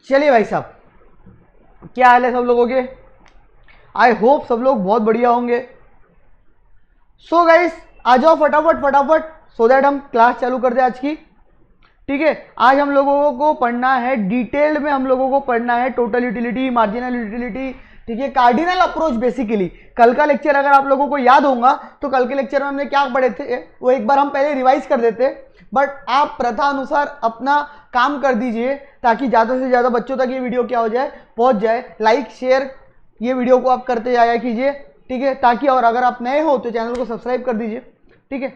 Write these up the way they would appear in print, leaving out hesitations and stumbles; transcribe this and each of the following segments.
चलिए भाई साहब, क्या हाल है सब लोगों के? आई होप सब लोग बहुत बढ़िया होंगे। सो गाइस, आ जाओ फटाफट फटाफट, सो दैट हम क्लास चालू कर दे आज की। ठीक है, आज हम लोगों को पढ़ना है डिटेल्ड में, हम लोगों को पढ़ना है टोटल यूटिलिटी, मार्जिनल यूटिलिटी, ठीक है, कार्डिनल अप्रोच। बेसिकली कल का लेक्चर अगर आप लोगों को याद होगा तो कल के लेक्चर में हमने क्या पढ़े थे वो एक बार हम पहले रिवाइज कर देते, बट आप प्रथा अनुसार अपना काम कर दीजिए ताकि ज़्यादा से ज़्यादा बच्चों तक ये वीडियो क्या हो जाए, पहुंच जाए। लाइक शेयर ये वीडियो को आप करते जाया कीजिए, ठीक है, ताकि, और अगर आप नए हो तो चैनल को सब्सक्राइब कर दीजिए, ठीक है।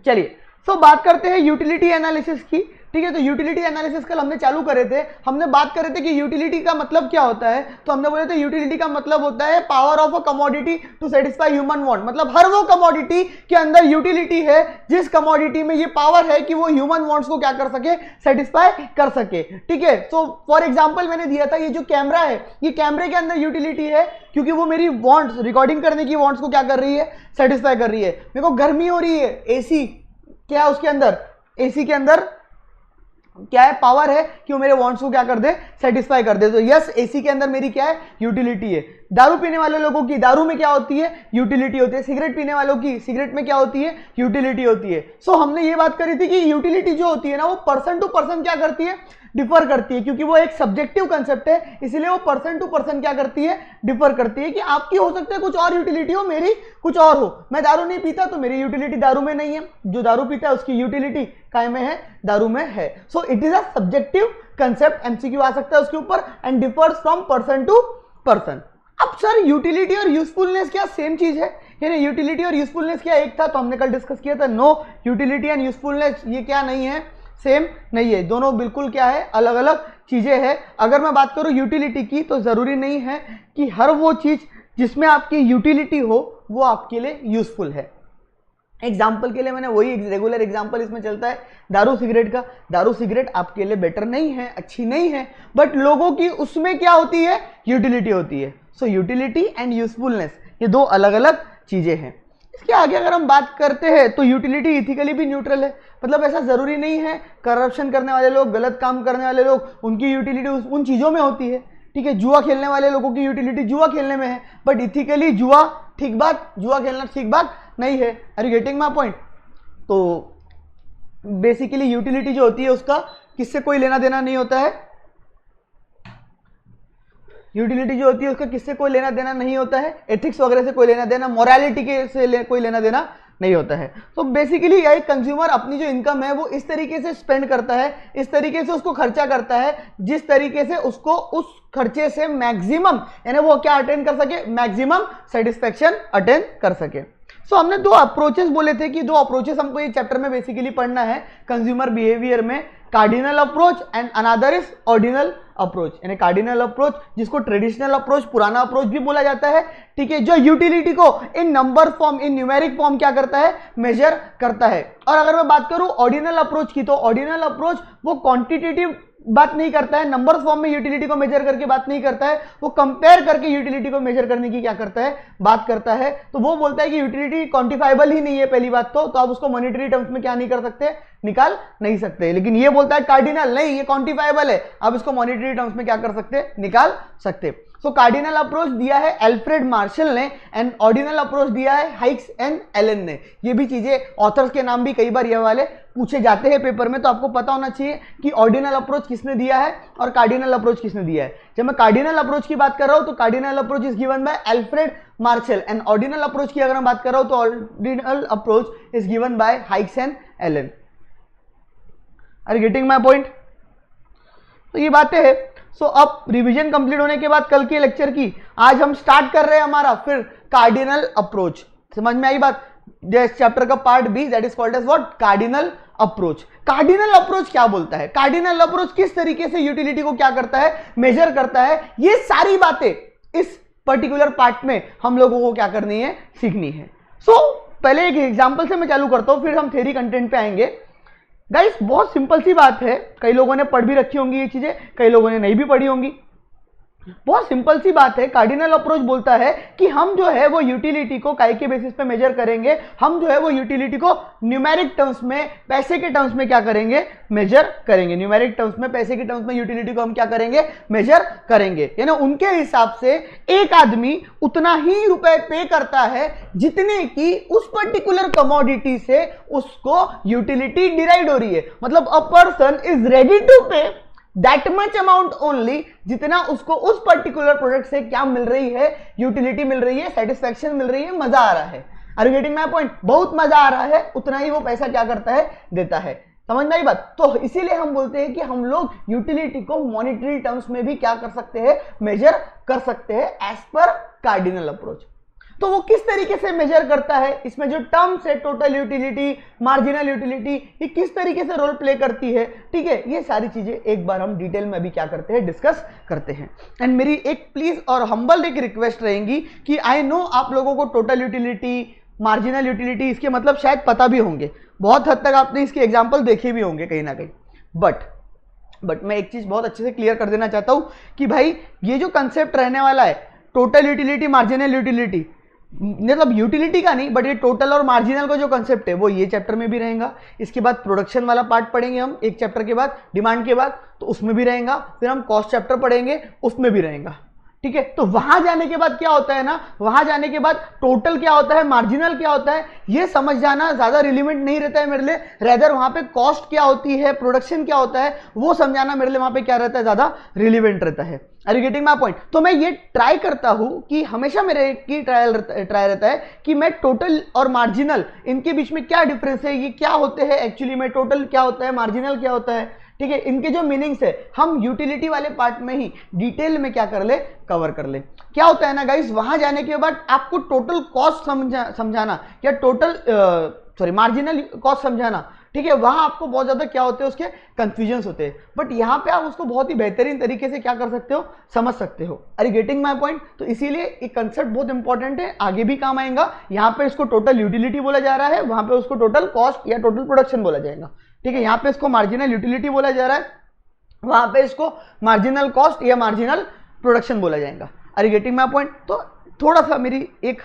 चलिए, सो बात करते हैं यूटिलिटी एनालिसिस की। ठीक है, तो यूटिलिटी एनालिसिस कल हमने चालू करे थे, हमने बात करे थे कि यूटिलिटी का मतलब क्या होता है। तो हमने बोले थे यूटिलिटी का मतलब होता है power of a commodity to satisfy human want. मतलब हर वो कमोडिटी के अंदर यूटिलिटी है जिस कमोडिटी में ये पावर है कि वो ह्यूमन वांट्स को क्या कर सके, सेटिस्फाई कर सके। ठीक है, सो फॉर एग्जांपल मैंने दिया था ये जो कैमरा है, ये कैमरे के अंदर यूटिलिटी है क्योंकि वो मेरी वांट्स, रिकॉर्डिंग करने की वांट्स को क्या कर रही है, सेटिस्फाई कर रही है। मेरे को गर्मी हो रही है, एसी क्या है उसके अंदर, एसी के अंदर क्या है, पावर है कि वो मेरे वांट्स को क्या कर दे, सेटिस्फाई कर दे। तो यस, एसी के अंदर मेरी क्या है, यूटिलिटी है। दारू पीने वाले लोगों की दारू में क्या होती है, यूटिलिटी होती है। सिगरेट पीने वालों की सिगरेट में क्या होती है, यूटिलिटी होती है। सो हमने ये बात करी थी कि यूटिलिटी जो होती है ना वो पर्सन टू पर्सन क्या करती है, डिफर करती है, क्योंकि वो एक सब्जेक्टिव कंसेप्ट है, इसलिए वो पर्सन टू पर्सन क्या करती है, डिफर करती है। कि आपकी हो सकता है कुछ और यूटिलिटी हो, मेरी कुछ और हो। मैं दारू नहीं पीता तो मेरी यूटिलिटी दारू में नहीं है, जो दारू पीता है उसकी यूटिलिटी काय में है, दारू में है। So it is a subjective concept, MCQ आ सकता है उसके ऊपर, and differs from person to person. अब सर यूटिलिटी और यूजफुलनेस क्या सेम चीज है? यानी यूटिलिटी और यूजफुलनेस क्या एक था? तो हमने कल डिस्कस किया था, नो, यूटिलिटी एंड यूजफुलनेस ये क्या नहीं है, सेम नहीं है, दोनों बिल्कुल क्या है, अलग अलग चीजें हैं। अगर मैं बात करूं यूटिलिटी की तो जरूरी नहीं है कि हर वो चीज जिसमें आपकी यूटिलिटी हो वो आपके लिए यूजफुल है। एग्जाम्पल के लिए मैंने वही रेगुलर एग्जाम्पल इसमें चलता है दारू सिगरेट का। दारू सिगरेट आपके लिए बेटर नहीं है, अच्छी नहीं है, बट लोगों की उसमें क्या होती है, यूटिलिटी होती है। सो यूटिलिटी एंड यूजफुलनेस ये दो अलग अलग चीजें हैं। इसके आगे अगर हम बात करते हैं तो यूटिलिटी इथिकली भी न्यूट्रल है। मतलब ऐसा जरूरी नहीं है करप्शन करने वाले लोग, गलत काम करने वाले लोग, उनकी यूटिलिटी उन चीजों में होती है। ठीक है, जुआ खेलने वाले लोगों की यूटिलिटी जुआ खेलने में है, बट इथिकली जुआ ठीक बात, जुआ खेलना ठीक बात नहीं है। Are you getting my point? तो बेसिकली यूटिलिटी जो होती है उसका किससे कोई लेना देना नहीं होता है, यूटिलिटी जो होती है उसका किससे कोई लेना देना नहीं होता है, एथिक्स वगैरह से कोई लेना देना, मोरालिटी के से कोई लेना देना नहीं होता है। तो बेसिकली एक कंज्यूमर अपनी जो इनकम है वो इस तरीके से स्पेंड करता है, इस तरीके से उसको खर्चा करता है जिस तरीके से उसको उस खर्चे से मैक्सिमम, यानी वो क्या अटेंड कर सके, मैक्सिमम सेटिस्फेक्शन अटेंड कर सके। सो हमने दो अप्रोचेस बोले थे कि दो अप्रोचेस हमको ये चैप्टर में बेसिकली पढ़ना है कंज्यूमर बिहेवियर में, cardinal approach and another is ordinal approach. यानी कार्डिनल अप्रोच जिसको ट्रेडिशनल अप्रोच, पुराना अप्रोच भी बोला जाता है, ठीक है, जो यूटिलिटी को इन नंबर फॉर्म, इन न्यूमेरिक फॉर्म क्या करता है, मेजर करता है। और अगर मैं बात करूं ऑर्डिनल अप्रोच की तो ऑर्डिनल अप्रोच वो क्वांटिटेटिव बात नहीं करता है, नंबर फॉर्म में यूटिलिटी को मेजर करके बात नहीं करता है, वो कंपेयर करके यूटिलिटी को मेजर करने की क्या करता है, बात करता है। तो वो बोलता है कि यूटिलिटी क्वांटिफाइबल ही नहीं है पहली बात तो आप उसको मॉनेटरी टर्म्स में क्या नहीं कर सकते, निकाल नहीं सकते। लेकिन ये बोलता है कार्डिनल नहीं, ये क्वांटिफाइबल है, आप इसको मॉनेटरी टर्म्स में क्या कर सकते, निकाल सकते। सो कार्डिनल अप्रोच दिया है एल्फ्रेड मार्शल ने एंड ऑर्डिनल अप्रोच दिया है हाइक्स एंड एलन ने। ये भी चीजें, ऑथर्स के नाम भी कई बार ये वाले पूछे जाते हैं पेपर में, तो आपको पता होना चाहिए कि ऑर्डिनल अप्रोच किसने दिया है और कार्डिनल अप्रोच किसने दिया है। जब मैं कार्डिनल अप्रोच की बात कर रहा हूं तो cardinal approach is given by Alfred Marshall and ordinal approach की अगर मैं बात कर रहा हूं तो ordinal approach is given by Hicks and Allen. Are you getting my point? तो ये बातें हैं। सो अब रिवीजन कंप्लीट होने के बाद कल के लेक्चर की आज हम स्टार्ट कर रहे हैं हमारा फिर कार्डिनल अप्रोच। समझ में आई बात? चैप्टर का part B that is called as what, cardinal approach. Cardinal approach क्या बोलता है, कार्डिनल अप्रोच किस तरीके से यूटिलिटी को क्या करता है, मेजर करता है, ये सारी बातें इस पर्टिकुलर पार्ट में हम लोगों को क्या करनी है, सीखनी है। सो पहले एक एग्जांपल से मैं चालू करता हूं, फिर हम थ्योरी कंटेंट पे आएंगे। गाइस बहुत सिंपल सी बात है, कई लोगों ने पढ़ भी रखी होंगी ये चीजें, कई लोगों ने नहीं भी पढ़ी होंगी। बहुत सिंपल सी बात है। कार्डिनल अप्रोच बोलता है कि हम जो है वो यूटिलिटी को काय के बेसिस पे मेजर करेंगे, हम जो है वो यूटिलिटी को न्यूमेरिक टर्म्स में, पैसे के टर्म्स में क्या करेंगे, मेजर करेंगे। न्यूमेरिक टर्म्स में, पैसे के टर्म्स में यूटिलिटी को हम क्या करेंगे, मेजर करेंगे। यानी उनके हिसाब से एक आदमी उतना ही रुपए पे करता है जितने की उस पर्टिकुलर कमोडिटी से उसको यूटिलिटी डिराइव हो रही है। मतलब a person is ready to pay that much amount only, जितना उसको उस पर्टिकुलर प्रोडक्ट से क्या मिल रही है, यूटिलिटी मिल रही है, सेटिस्फैक्शन मिल रही है, मजा आ रहा है। Are you getting my point? बहुत मजा आ रहा है, उतना ही वो पैसा क्या करता है, देता है। समझ में आई बात? तो इसीलिए हम बोलते हैं कि हम लोग यूटिलिटी को मॉनेटरी टर्म्स में भी क्या कर सकते हैं, मेजर कर सकते हैं एज पर कार्डिनल अप्रोच। तो वो किस तरीके से मेजर करता है, इसमें जो टर्म्स है, टोटल यूटिलिटी, मार्जिनल यूटिलिटी, ये किस तरीके से रोल प्ले करती है, ठीक है, ये सारी चीजें एक बार हम डिटेल में अभी क्या करते हैं, डिस्कस करते हैं। एंड मेरी एक प्लीज और हम्बल एक रिक्वेस्ट रहेगी कि आई नो आप लोगों को टोटल यूटिलिटी, मार्जिनल यूटिलिटी इसके मतलब शायद पता भी होंगे, बहुत हद तक आपने इसके एग्जाम्पल देखे भी होंगे कहीं ना कहीं, बट मैं एक चीज बहुत अच्छे से क्लियर कर देना चाहता हूं कि भाई ये जो कंसेप्ट रहने वाला है, टोटल यूटिलिटी, मार्जिनल यूटिलिटी, मतलब यूटिलिटी का नहीं, बट ये टोटल और मार्जिनल का जो कंसेप्ट है वो ये चैप्टर में भी रहेगा। इसके बाद प्रोडक्शन वाला पार्ट पढ़ेंगे हम एक चैप्टर के बाद, डिमांड के बाद, तो उसमें भी रहेगा। फिर हम कॉस्ट चैप्टर पढ़ेंगे, उसमें भी रहेगा, ठीक है। तो वहां जाने के बाद क्या होता है ना, वहां जाने के बाद टोटल क्या होता है, मार्जिनल क्या होता है, ये समझ जाना ज्यादा रिलेवेंट नहीं रहता है मेरे लिए। रेदर वहां पे कॉस्ट क्या होती है, प्रोडक्शन क्या होता है, वो समझाना मेरे लिए वहां पे क्या रहता है, ज्यादा रिलेवेंट रहता है। Are you getting my point? तो मैं ये ट्राई करता हूं कि हमेशा मेरे की ट्राई रहता है कि मैं टोटल और मार्जिनल इनके बीच में क्या डिफरेंस है, ये क्या होते हैं एक्चुअली में, टोटल क्या होता है, मार्जिनल क्या होता है, ठीक है, इनके जो मीनिंग्स है हम यूटिलिटी वाले पार्ट में ही डिटेल में क्या कर ले, कवर कर ले। क्या होता है ना गाइस, वहां जाने के बाद आपको टोटल कॉस्ट समझाना या टोटल मार्जिनल कॉस्ट समझाना, ठीक है, वहां आपको बहुत ज्यादा क्या होते हैं, उसके कंफ्यूजन होते हैं, बट यहां पे आप उसको बहुत ही बेहतरीन तरीके से क्या कर सकते हो, समझ सकते हो। Are you getting my point? तो इसीलिए एक कंसेप्ट बहुत इंपॉर्टेंट है, आगे भी काम आएगा। यहां पे इसको टोटल यूटिलिटी बोला जा रहा है, वहां पे उसको टोटल कॉस्ट या टोटल प्रोडक्शन बोला जाएगा, ठीक है। यहां पे इसको मार्जिनल यूटिलिटी बोला जा रहा है, वहां पे इसको मार्जिनल कॉस्ट या मार्जिनल प्रोडक्शन बोला जाएगा। Are you getting my point? तो थोड़ा सा मेरी एक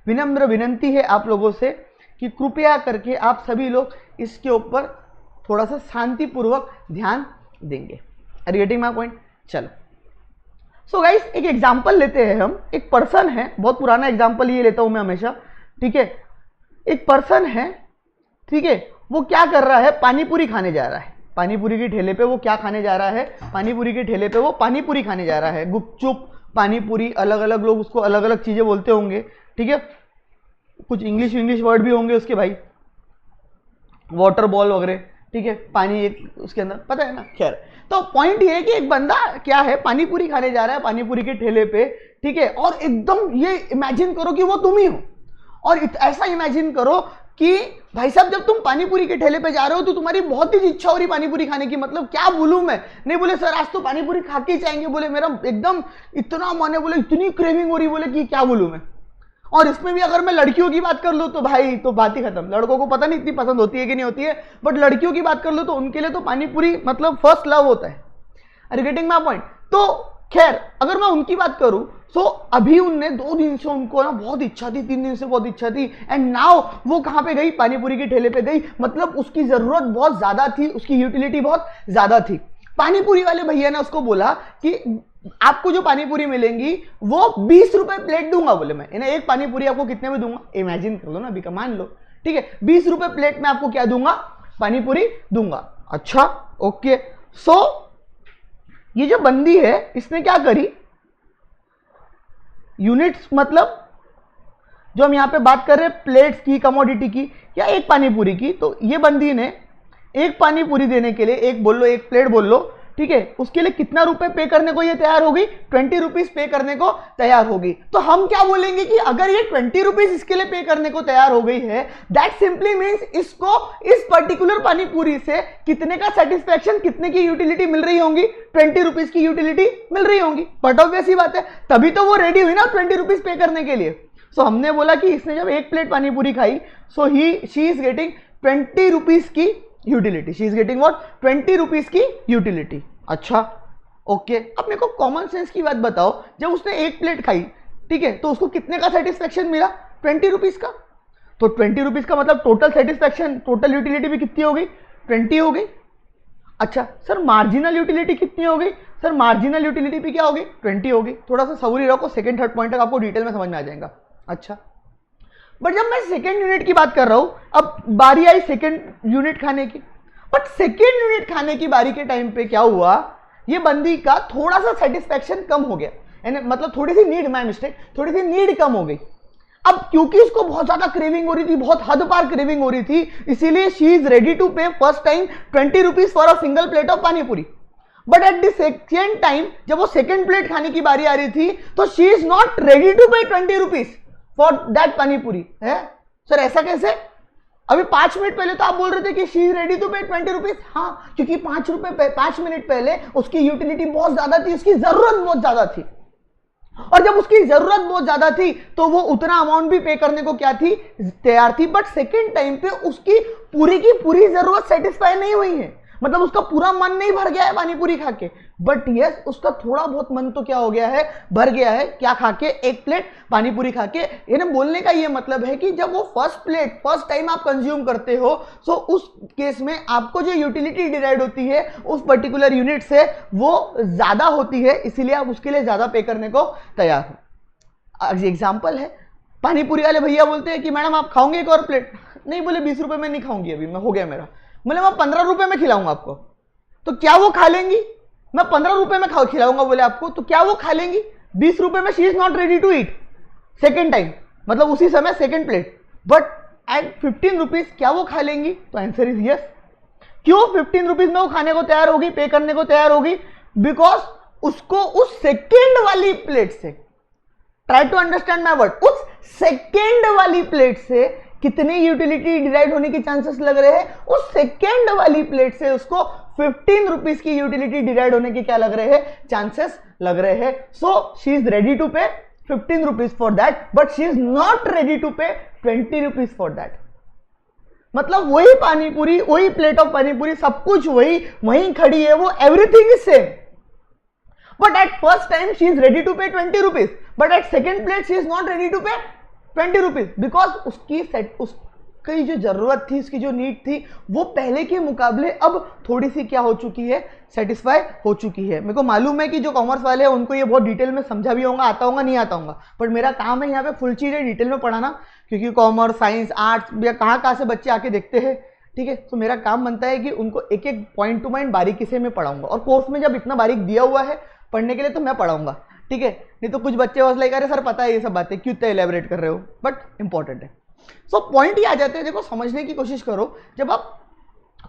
विनम्र विनंती है आप लोगों से कि कृपया करके आप सभी लोग इसके ऊपर थोड़ा सा शांतिपूर्वक ध्यान देंगे। Are you getting my point? चलो, सो गाइस एक एग्जांपल लेते हैं हम। एक पर्सन है, बहुत पुराना एग्जांपल ये लेता हूं मैं हमेशा, ठीक है। एक पर्सन है, ठीक है, वो क्या कर रहा है, पानीपुरी खाने जा रहा है। पानीपुरी के ठेले पे वो क्या खाने जा रहा है, पानीपुरी के ठेले पे वो पानीपुरी खाने जा रहा है। गुपचुप, पानीपुरी, अलग अलग लोग उसको अलग अलग चीजें बोलते होंगे, ठीक है, कुछ इंग्लिश वर्ड भी होंगे उसके भाई, वाटर बॉल वगैरह, ठीक है, पानी एक उसके अंदर, पता है ना। खैर, तो पॉइंट ये है कि एक बंदा क्या है, पानीपुरी खाने जा रहा है पानीपुरी के ठेले पे, ठीक है, और एकदम ये इमेजिन करो कि वो तुम ही हो, और ऐसा इमेजिन करो कि भाई साहब जब तुम पानीपुरी के ठेले पे जा रहे हो तो तुम्हारी बहुत ही इच्छा हो रही पानीपुरी खाने की, मतलब क्या बोलूं मैं, नहीं बोले सर आज तो पानीपुरी खा के जाएंगे, बोले मेरा एकदम इतना मन है, बोले इतनी क्रेविंग हो रही, बोले कि क्या बोलूं मैं। और इसमें भी अगर मैं लड़कियों की बात कर लूं तो भाई तो बात ही खत्म, लड़कों को पता नहीं इतनी पसंद होती है कि नहीं होती है, बट लड़कियों की बात कर लो तो उनके लिए तो पानीपुरी मतलब फर्स्ट लव होता है। Are you getting my point? तो खैर अगर मैं उनकी बात करूं तो अभी उनने 2 दिन से उनको ना बहुत इच्छा थी, 3 दिन से बहुत इच्छा थी, एंड नाउ वो कहां पे गई, पानीपुरी के ठेले पे गई। मतलब उसकी जरूरत बहुत ज्यादा थी, उसकी यूटिलिटी बहुत ज्यादा थी। पानीपुरी वाले भैया ने उसको बोला कि आपको जो पानीपुरी मिलेंगी वो 20 रुपए प्लेट दूंगा, बोले मैं इन्हें एक पानीपुरी आपको कितने में दूंगा, इमेजिन कर लो ना, अभी का मान लो, ठीक है, 20 रुपए प्लेट में आपको क्या दूंगा, पानीपुरी दूंगा। अच्छा ओके, सो ये जो बंदी है इसने क्या करी, यूनिट्स मतलब जो हम यहां पे बात कर रहे हैं प्लेट्स की, कमोडिटी की, या एक पानीपुरी की, तो ये बंदी ने एक पानीपुरी देने के लिए, एक बोल लो, एक प्लेट बोल लो, ठीक है, उसके लिए कितना रुपए पे करने को ये तैयार होगी, 20 रुपीज पे करने को तैयार होगी। तो हम क्या बोलेंगे कि अगर ये 20 रुपीज इसके लिए पे करने को तैयार हो गई है, दैट सिंपली मींस इसको इस पर्टिकुलर पानीपुरी से कितने का सेटिस्फैक्शन, कितने की यूटिलिटी मिल रही होंगी, 20 रुपीज की यूटिलिटी मिल रही होंगी। बट ऑब्वियस ही बात है, तभी तो वो रेडी हुई ना 20 रुपीज पे करने के लिए। सो हमने बोला कि इसने जब एक प्लेट पानीपुरी खाई, so she is getting 20 rupees की utility, she is getting what, 20 rupees की यूटिलिटी। अच्छा ओके, अब मेरे को कॉमन सेंस की बात बताओ, जब उसने एक प्लेट खाई, ठीक है, तो उसको कितने का सेटिस्फेक्शन मिला? 20 रुपीज का। तो 20 रुपीज का मतलब टोटल सेटिस्फेक्शन, टोटल यूटिलिटी भी कितनी हो गई? 20 हो गई। अच्छा सर मार्जिनल यूटिलिटी कितनी हो गई? सर मार्जिनल यूटिलिटी भी क्या हो गई? 20 हो गई। थोड़ा सा सबूरी रखो, सेकंड थर्ड पॉइंट तक आपको डिटेल में समझ में आ जाएगा। अच्छा, बट जब मैं सेकेंड यूनिट की बात कर रहा हूं, अब बारी आई सेकेंड यूनिट खाने की, बट सेकेंड यूनिट खाने की बारी के टाइम पे क्या हुआ, ये बंदी का थोड़ा सा सेटिस्फेक्शन कम हो गया, यानी मतलब थोड़ी सी नीड, माय मिस्टेक, थोड़ी सी नीड कम हो गई। अब क्योंकि इसको बहुत ज्यादा क्रेविंग हो रही थी, बहुत हद पार क्रेविंग हो रही थी, इसीलिए शी इज रेडी टू पे first time 20 rupees for a single plate of pani पूरी। But at the second time जब वो सेकेंड प्लेट खाने की बारी आ रही थी, तो she is not ready to pay 20 rupees for that पानी पूरी है। सर ऐसा कैसे? अभी 5 मिनट पहले तो आप बोल रहे थे कि she is ready to pay 20 rupees. हाँ, क्योंकि 5 मिनट पहले उसकी यूटिलिटी बहुत ज्यादा थी, उसकी जरूरत बहुत ज्यादा थी, और जब उसकी जरूरत बहुत ज्यादा थी तो वो उतना अमाउंट भी पे करने को क्या थी? तैयार थी। बट सेकेंड टाइम पे उसकी पूरी की पूरी जरूरत सेटिस्फाई नहीं हुई है, मतलब उसका पूरा मन नहीं भर गया है पानी पूरी खा के, बट यस उसका थोड़ा बहुत मन तो क्या हो गया है? भर गया है। क्या खा के? एक प्लेट पानी पूरी खा के। यानी बोलने का ये मतलब है कि जब वो फर्स्ट टाइम आप कंज्यूम करते हो, सो उस केस में आपको जो यूटिलिटी डिराइव होती है उस पर्टिकुलर यूनिट से वो ज्यादा होती है, इसीलिए आप उसके लिए ज्यादा पे करने को तैयार हो। एग्जाम्पल है, पानी पूरी वाले भैया बोलते हैं कि मैडम आप खाओगे एक और प्लेट? नहीं, बोले 20 रुपए में नहीं खाऊंगी, अभी मैं हो गया मेरा। बोले मैं 15 रुपए में खिलाऊंगा आपको, तो क्या वो खा लेंगी? मैं 15 रुपए में खिलाऊंगा बोले आपको, तो क्या वो खा लेंगी? 20 रुपए में she is not ready to eat second time, मतलब उसी समय second plate. But at 15 rupees क्या वो खा लेंगी? तो आंसर इज यस। क्यों 15 रुपीज में वो खाने को तैयार होगी, पे करने को तैयार होगी? बिकॉज उसको उस सेकेंड वाली प्लेट से, try to understand my word, उस सेकेंड वाली प्लेट से कितनी यूटिलिटी डिराइव होने के चांसेस लग रहे हैं? उस सेकेंड वाली प्लेट से उसको 15 रुपीज की यूटिलिटी डिराइव होने के क्या लग रहे हैं? चांसेस लग रहे हैं। So she is ready to pay 15 rupees for that, but she is not ready to pay 20 rupees for that. मतलब वही पानी पूरी, वही प्लेट ऑफ पानी पूरी, सब कुछ वही खड़ी है, वो everything is same, but at first time she is ready to pay 20 rupees, but at second plate she is not ready to pay 20 rupees, because उसकी जो जरूरत थी, उसकी जो नीड थी, वो पहले के मुकाबले अब थोड़ी सी क्या हो चुकी है? सेटिस्फाई हो चुकी है। मेरे को मालूम है कि जो कॉमर्स वाले हैं उनको ये बहुत डिटेल में समझा भी होगा, आता होगा, नहीं आता होगा, बट मेरा काम है यहाँ पे फुल चीजें डिटेल में पढ़ाना, क्योंकि कॉमर्स, साइंस, आर्ट्स या कहाँ से बच्चे आके देखते हैं, ठीक है। तो मेरा काम बनता है कि उनको एक एक पॉइंट टू पॉइंट बारीकी से मैं पढ़ाऊंगा, और कोर्स में जब इतना बारीक दिया हुआ है पढ़ने के लिए तो मैं पढ़ाऊंगा, ठीक है। नहीं तो कुछ बच्चे बस लाइक अरे सर पता है ये सब बातें, क्यों इतना एलेबरेट कर रहे हो, बट इंपॉर्टेंट है। सो पॉइंट ही आ जाते हैं। देखो समझने की कोशिश करो, जब आप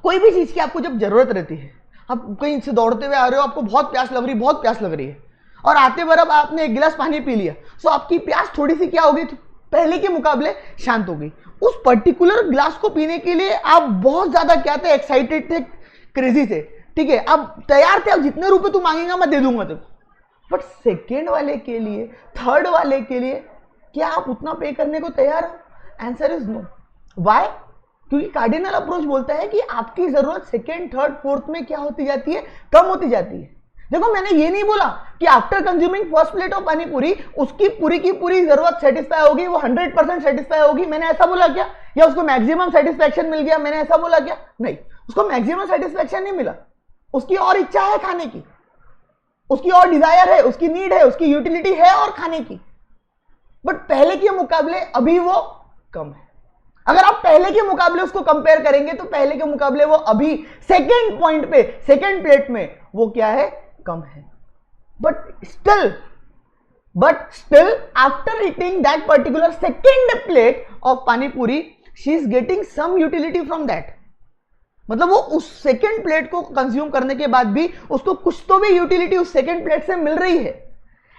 कोई भी चीज की आपको जब जरूरत रहती है, आप कहीं से दौड़ते हुए आ रहे हो, आपको बहुत प्यास लग रही है, और आते बरब आपने एक गिलास पानी पी लिया, सो आपकी प्यास थोड़ी सी क्या हो गई? पहले के मुकाबले शांत हो गई। उस पर्टिकुलर ग्लास को पीने के लिए आप बहुत ज्यादा क्या थे? एक्साइटेड थे, क्रेजी थे, ठीक है, आप तैयार थे, अब जितने रुपए तू मांगेगा मैं दे दूंगा तुमको। बट सेकेंड वाले के लिए, थर्ड वाले के लिए क्या आप उतना पे करने को तैयार हो? Answer is no. व्हाई? क्योंकि कार्डिनल अप्रोच बोलता है कि आपकी जरूरत सेकेंड, थर्ड, फोर्थ में क्या होती जाती है? कम होती जाती है। देखो मैंने ये नहीं बोला कि after consuming first plate of pani पूरी उसकी पूरी की पूरी जरूरत सेटिस्फाई होगी, वो 100% सेटिस्फाई होगी, मैंने ऐसा बोला क्या? या उसको मैक्सिमम सेटिस्फैक्शन मिल गया, मैंने ऐसा बोला क्या? नहीं, उसको मैक्सिमम सेटिस्फैक्शन नहीं मिला, उसकी और इच्छा है खाने की, उसकी और डिजायर है, उसकी नीड है, उसकी यूटिलिटी है और खाने की, बट पहले के मुकाबले अभी वो कम है। अगर आप पहले के मुकाबले उसको कंपेयर करेंगे तो पहले के मुकाबले वो अभी सेकेंड पॉइंट पे, सेकेंड प्लेट में वो क्या है? कम है। But still after eating that particular second plate of pani puri she is getting some utility from that. मतलब वो उस सेकेंड प्लेट को कंज्यूम करने के बाद भी उसको कुछ तो भी यूटिलिटी उस सेकेंड प्लेट से मिल रही है।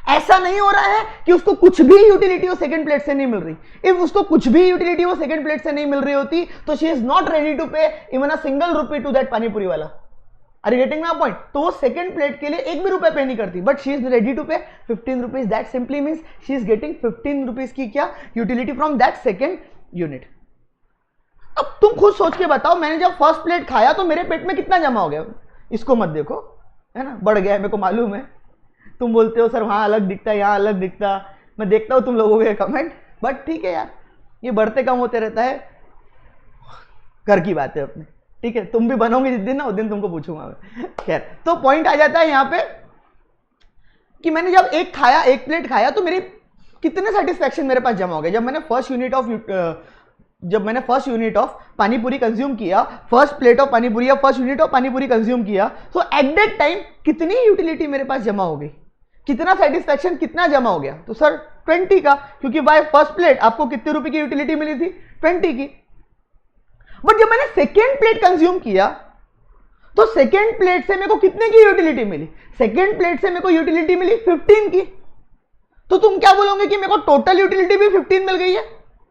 ऐसा नहीं हो रहा है कि उसको कुछ भी यूटिलिटी वो सेकंड प्लेट से नहीं मिल रही। इफ उसको कुछ भी यूटिलिटी वो सेकंड प्लेट से नहीं मिल रही होती तो she is not ready to pay even a single rupee to that panipuri वाला। Are you getting my point? तो वो सेकंड प्लेट के लिए एक भी रुपए पे नहीं करती, but she is ready to pay 15 rupees. That simply means she is getting 15 rupees की क्या? Utility from that second unit. अब तुम खुद सोच के बताओ, मैंने जब फर्स्ट प्लेट खाया तो मेरे पेट में कितना जमा हो गया? इसको मत देखो, है ना, बढ़ गया है, मेरे को मालूम है। तुम बोलते हो सर वहाँ अलग दिखता है, यहाँ अलग दिखता, मैं देखता हूँ तुम लोगों के कमेंट, बट ठीक है यार, ये बढ़ते कम होते रहता है, घर की बात है अपने, ठीक है। तुम भी बनोगे जिस दिन ना, उस दिन तुमको पूछूंगा मैं। खैर, तो पॉइंट आ जाता है यहाँ पे कि मैंने जब एक प्लेट खाया तो मेरी कितने सेटिस्फैक्शन मेरे पास जमा हो गए। जब मैंने फर्स्ट यूनिट ऑफ पानी पूरी कंज्यूम किया, फर्स्ट प्लेट ऑफ पानी पूरी या फर्स्ट यूनिट ऑफ पानी पूरी कंज्यूम किया, तो एट दैट टाइम कितनी यूटिलिटी मेरे पास जमा हो गई, कितना सेटिस्फैक्शन कितना जमा हो गया? तो सर 20 का, क्योंकि बाय फर्स्ट प्लेट आपको कितने रुपए की यूटिलिटी मिली थी? 20 की। बट जब मैंने सेकेंड प्लेट कंज्यूम किया तो सेकेंड प्लेट से मेरे को कितने की यूटिलिटी मिली? सेकेंड प्लेट से मेरे को यूटिलिटी मिली 15 की। तो तुम क्या बोलोगे कि मेरे को टोटल यूटिलिटी भी 15 मिल गई है?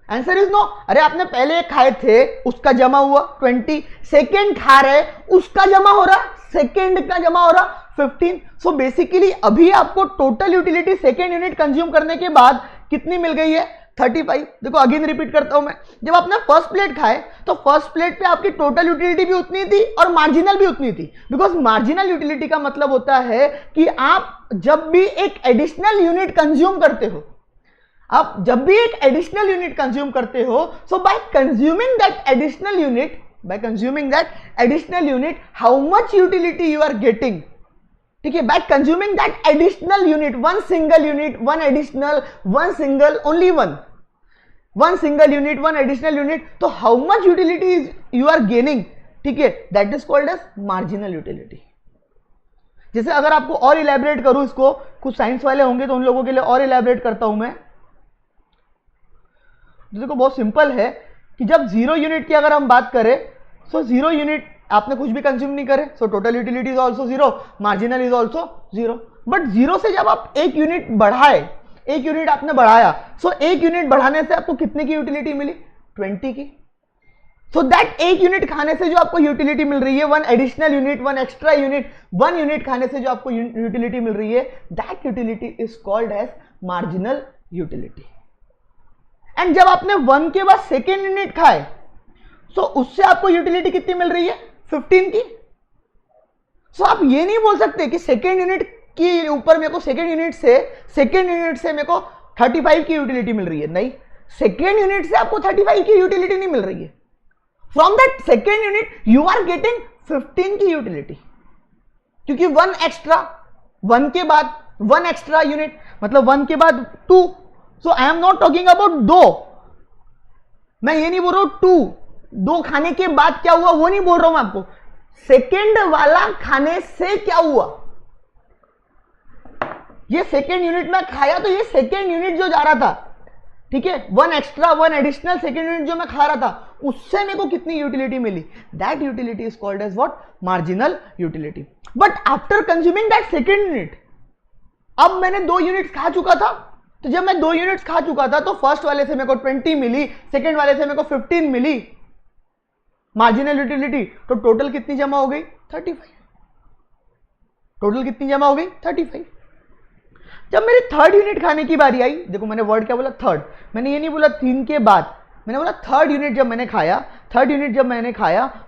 Answer is no. अरे आपने पहले खाए थे उसका जमा हुआ 20, सेकेंड खा रहे उसका जमा हो रहा, सेकेंड का जमा हो रहा 15। सो बेसिकली अभी आपको total utility second unit consume करने के बाद कितनी मिल गई है? 35। देखो अगेन रिपीट करता हूं मैं, जब आपने फर्स्ट प्लेट खाए तो फर्स्ट प्लेट पे आपकी टोटल यूटिलिटी भी उतनी थी और मार्जिनल भी उतनी थी। बिकॉज मार्जिनल यूटिलिटी का मतलब होता है कि आप जब भी एक एडिशनल यूनिट कंज्यूम करते हो, so by consuming that additional unit how much utility you are getting, ठीक है, by consuming that additional unit, one single unit, one additional, one single, only one single unit, one additional unit, तो how much utility you are gaining, ठीक है, that is called as marginal utility. जैसे अगर आपको और elaborate करूं इसको, कुछ साइंस वाले होंगे तो उन लोगों के लिए और इलेबरेट करता हूं मैं। देखो बहुत सिंपल है कि जब 0 यूनिट की अगर हम बात करें, सो 0 यूनिट आपने कुछ भी कंज्यूम नहीं करे, so total utility is also 0, marginal is also 0। But 0 से जब आप एक यूनिट बढ़ाए, एक यूनिट आपने बढ़ाया, सो एक यूनिट बढ़ाने से आपको कितने की यूटिलिटी मिली? 20 की। सो दैट एक यूनिट खाने से जो आपको यूटिलिटी मिल रही है, one additional unit, one extra unit, one unit खाने से जो आपको यूटिलिटी मिल रही है, that utility is called as marginal utility. And जब आपने 1 के बाद सेकेंड यूनिट खाए, सो उससे आपको यूटिलिटी कितनी मिल रही है? 15 की। सो आप ये नहीं बोल सकते कि सेकेंड यूनिट के ऊपर मेरे को सेकेंड यूनिट से मेरे को 35 की यूटिलिटी मिल रही है। नहीं, सेकेंड यूनिट से आपको 35 की यूटिलिटी नहीं मिल रही है। From that second unit you are getting 15 की यूटिलिटी, क्योंकि वन एक्स्ट्रा, वन के बाद वन एक्स्ट्रा यूनिट, मतलब 1 के बाद 2। So I am not talking about 2, मैं ये नहीं बोल रहा हूं 2 खाने के बाद क्या हुआ वो नहीं बोल रहा हूं मैं आपको, सेकेंड वाला खाने से क्या हुआ। ये सेकेंड यूनिट में खाया तो ये सेकेंड यूनिट जो जा रहा था, ठीक है, one extra, one additional second unit जो मैं खा रहा था, उससे मेरे को कितनी यूटिलिटी मिली? That utility is called as what? Marginal utility. But after consuming that second unit, अब मैंने 2 यूनिट्स खा चुका था, तो जब मैं 2 यूनिट्स खा चुका था तो फर्स्ट वाले से मेरे को 20 मिली, सेकेंड वाले से मेरे को 15 मिली मार्जिनल यूटिलिटी, तो टोटल कितनी जमा हो गई? 35। टोटल कितनी जमा हो गई? 35। जब मेरी थर्ड यूनिट खाने की बारी आई, देखो मैंने वर्ड क्या बोला? थर्ड। मैंने ये नहीं बोला 3 के बाद, मैंने बोला थर्ड यूनिट जब मैंने खाया,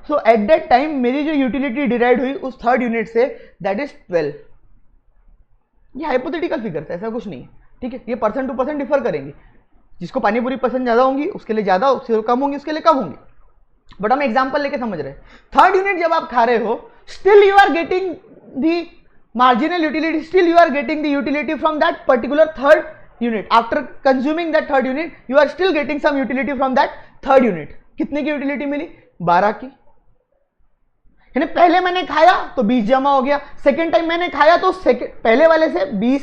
सो एट दैट टाइम मेरी जो यूटिलिटी डिराइव हुई उस थर्ड यूनिट से, दैट इज 12। ये हाइपोथेटिकल फिगर्स है, ऐसा कुछ नहीं है, ठीक है, ये परसेंट टू परसेंट डिफर करेंगे। जिसको पानी पूरी पसंद ज्यादा होंगी उसके लिए ज्यादा, उससे कम होंगी उसके लिए कम होंगी, बट हम एग्जांपल लेके समझ रहे हैं। थर्ड यूनिट जब आप खा रहे हो, still you are getting the marginal utility, still you are getting the utility from that particular third unit. After consuming that third unit, you are still getting some utility from that third unit. कितने की utility मिली? 12 की। यानी पहले मैंने खाया तो 20 जमा हो गया, सेकेंड टाइम मैंने खाया तो पहले वाले से 20,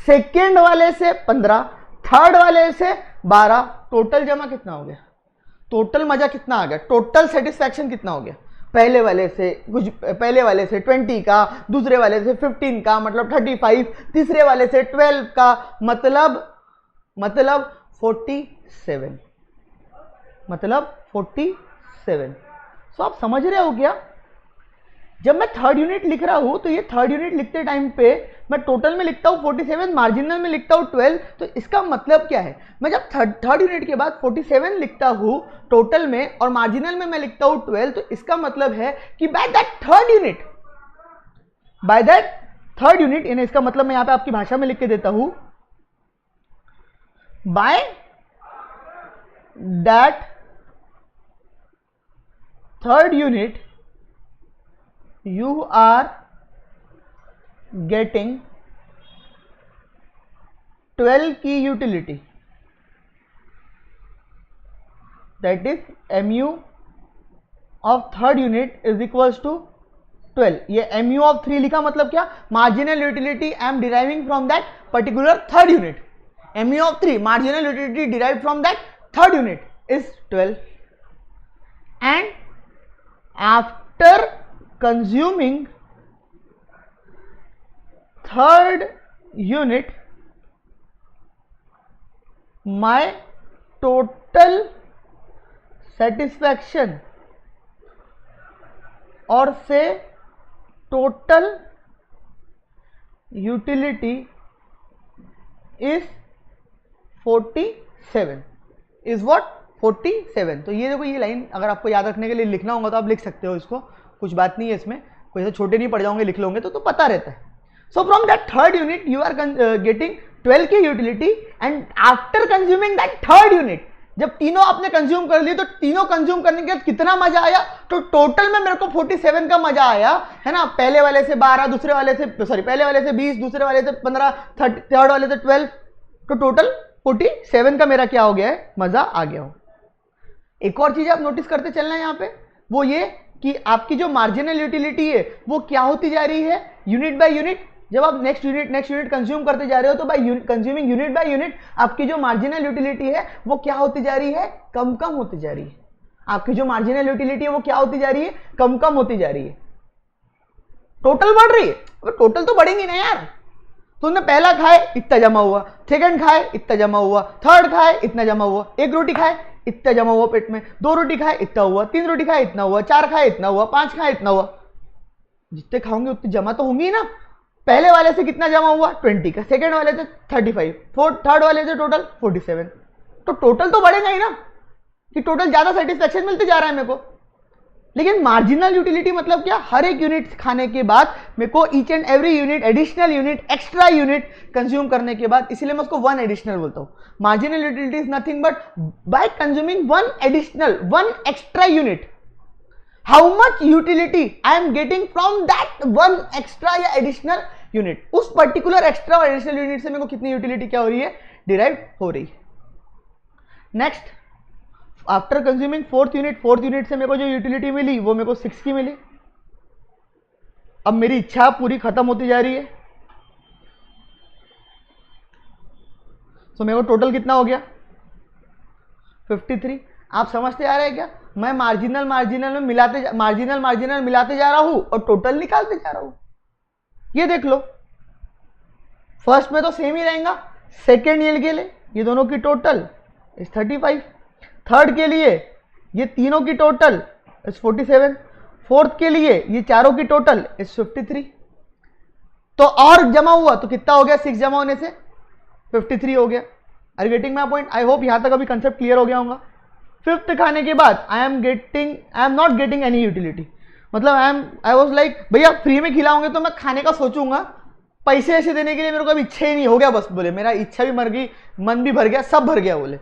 सेकेंड वाले से 15, थर्ड वाले से 12, टोटल जमा कितना हो गया? टोटल मजा कितना आ गया? टोटल सेटिस्फैक्शन कितना हो गया? पहले वाले से 20 का, दूसरे वाले से 15 का मतलब 35, तीसरे वाले से 12 का मतलब 47। सो आप समझ रहे हो क्या? जब मैं थर्ड यूनिट लिख रहा हूं तो ये थर्ड यूनिट लिखते टाइम पे मैं टोटल में लिखता हूं 47, मार्जिनल में लिखता हूं 12, तो इसका मतलब क्या है? मैं जब थर्ड यूनिट के बाद 47 लिखता हूं टोटल में और मार्जिनल में मैं लिखता हूं 12, तो इसका मतलब है कि by that third unit by that third unit, यानी इसका मतलब मैं यहां पे आपकी भाषा में लिख के देता हूं, by that third unit you are getting 12 की utility, that is mu of third unit is equals to 12. ये mu of 3 लिखा मतलब क्या, marginal utility I am deriving from that particular third unit. mu of 3 marginal utility derived from that third unit is 12, and after consuming third unit my total satisfaction और से total utility is 47 is what 47. तो ये देखो, ये line अगर आपको याद रखने के लिए लिखना होगा तो आप लिख सकते हो इसको, कुछ बात नहीं है इसमें, कोई ऐसे छोटे नहीं पड़ जाओगे, लिख लोगे तो पता रहता है. So from that third unit you are getting 12 की utility, and after consuming that third unit, जब तीनों आपने कंज्यूम कर लिए तो तीनों कंज्यूम करने के बाद कितना मजा आया, तो टोटल में मेरे को 47 का मजा आया है ना. पहले वाले से 12, दूसरे वाले से पहले वाले से 20, दूसरे वाले से 15, थर्ड वाले से 12, तो टोटल 47 का मेरा क्या हो गया है, मजा आ गया हो. एक और चीज आप नोटिस करते चलना है यहाँ पे, वो ये कि आपकी जो मार्जिनल यूटिलिटी है वो क्या होती जा रही है यूनिट बाय यूनिट. जब आप नेक्स्ट यूनिट कंज्यूम करते जा रहे हो तो bye consuming unit by unit आपकी जो मार्जिनल यूटिलिटी है वो क्या होती जा रही है, कम कम होती जा रही है. आपकी जो मार्जिनल यूटिलिटी है वो क्या होती जा रही है, कम कम होती जा रही है. टोटल बढ़ रही है, टोटल तो बढ़ेंगी ना यार. तुमने पहला खाए इतना जमा हुआ, सेकंड खाए इतना जमा हुआ, थर्ड खाए इतना जमा हुआ, एक रोटी खाए इतना जमा हुआ पेट में, 2 रोटी खाए इतना हुआ, 3 रोटी खाए इतना हुआ, 4 खाए इतना हुआ, 5 खाए इतना हुआ. जितने खाओगे उतनी जमा तो होंगी ना. पहले वाले से कितना जमा हुआ 20 का, सेकंड वाले से 35, थर्ड वाले से टोटल 47, तो टोटल तो बढ़ेगा ही ना, कि टोटल ज्यादा सेटिस्फेक्शन मिलते जा रहा है मेरे को. लेकिन मार्जिनल यूटिलिटी मतलब क्या, हर एक यूनिट खाने के बाद मेरे को each and every unit, additional unit, extra unit consume करने के बाद, इसीलिए मैं उसको वन एडिशनल बोलता हूं. Marginal utility is nothing but by consuming one additional, one extra unit, how much utility I am getting from that one extra या additional unit. उस पर्टिकुलर एक्स्ट्रा और एडिशनल यूनिट से मेरे को कितनी यूटिलिटी क्या हो रही है, डिराइव हो रही है. Next, after consuming fourth unit से मेरे को जो यूटिलिटी मिली वो मेरे को 6 की मिली. अब मेरी इच्छा पूरी खत्म होती जा रही है, तो मेरे को टोटल कितना हो गया 53. आप समझते आ रहे हैं क्या, मैं मार्जिनल में मिलाते जा रहा हूं और टोटल निकालते जा रहा हूं. ये देख लो, फर्स्ट में तो सेम ही रहेगा, सेकेंड ईयर के लिए ये दोनों की टोटल इज 35, थर्ड के लिए ये तीनों की टोटल इज 47, फोर्थ के लिए ये चारों की टोटल इज 53. तो और जमा हुआ तो कितना हो गया, 6 जमा होने से 53 हो गया. Are getting my point? I hope यहां तक अभी कंसेप्ट क्लियर हो गया होगा. फिफ्थ खाने के बाद आई am not getting any utility, मतलब आई वाज लाइक भैया फ्री में खिलाओगे तो मैं खाने का सोचूंगा, पैसे ऐसे देने के लिए मेरे को अभी इच्छा ही नहीं, हो गया बस. बोले मेरा इच्छा भी मर गई, मन भी भर गया, सब भर गया. बोले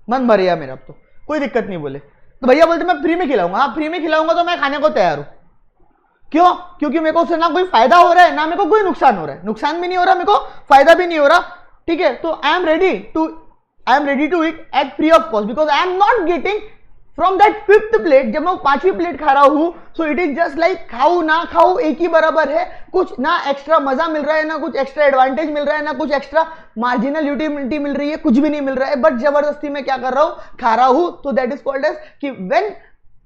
मन भर गया मेरा, अब तो कोई दिक्कत नहीं. बोले तो भैया बोलते मैं फ्री में खिलाऊंगा. हाँ फ्री में खिलाऊंगा तो मैं खाने को तैयार हूं. क्यों? क्योंकि मेरे को उससे ना कोई फायदा हो रहा है ना मेरे को कोई नुकसान हो रहा है. नुकसान भी नहीं हो रहा, मेरे को फायदा भी नहीं हो रहा. ठीक है, तो I am ready to eat at free of cost, because I am not getting from that fifth plate. जब मैं 5वीं प्लेट खा रहा हूं, so it is just like खाऊ ना खाऊ एक ही बराबर है. कुछ ना एक्स्ट्रा मजा मिल रहा है, ना कुछ एक्स्ट्रा एडवांटेज मिल रहा है, ना कुछ एक्स्ट्रा मार्जिनल यूटिलिटी मिल रही है, कुछ भी नहीं मिल रहा है. बट जबरदस्ती मैं क्या कर रहा हूं, खा रहा हूं. तो दैट इज कॉल्ड एज कि व्हेन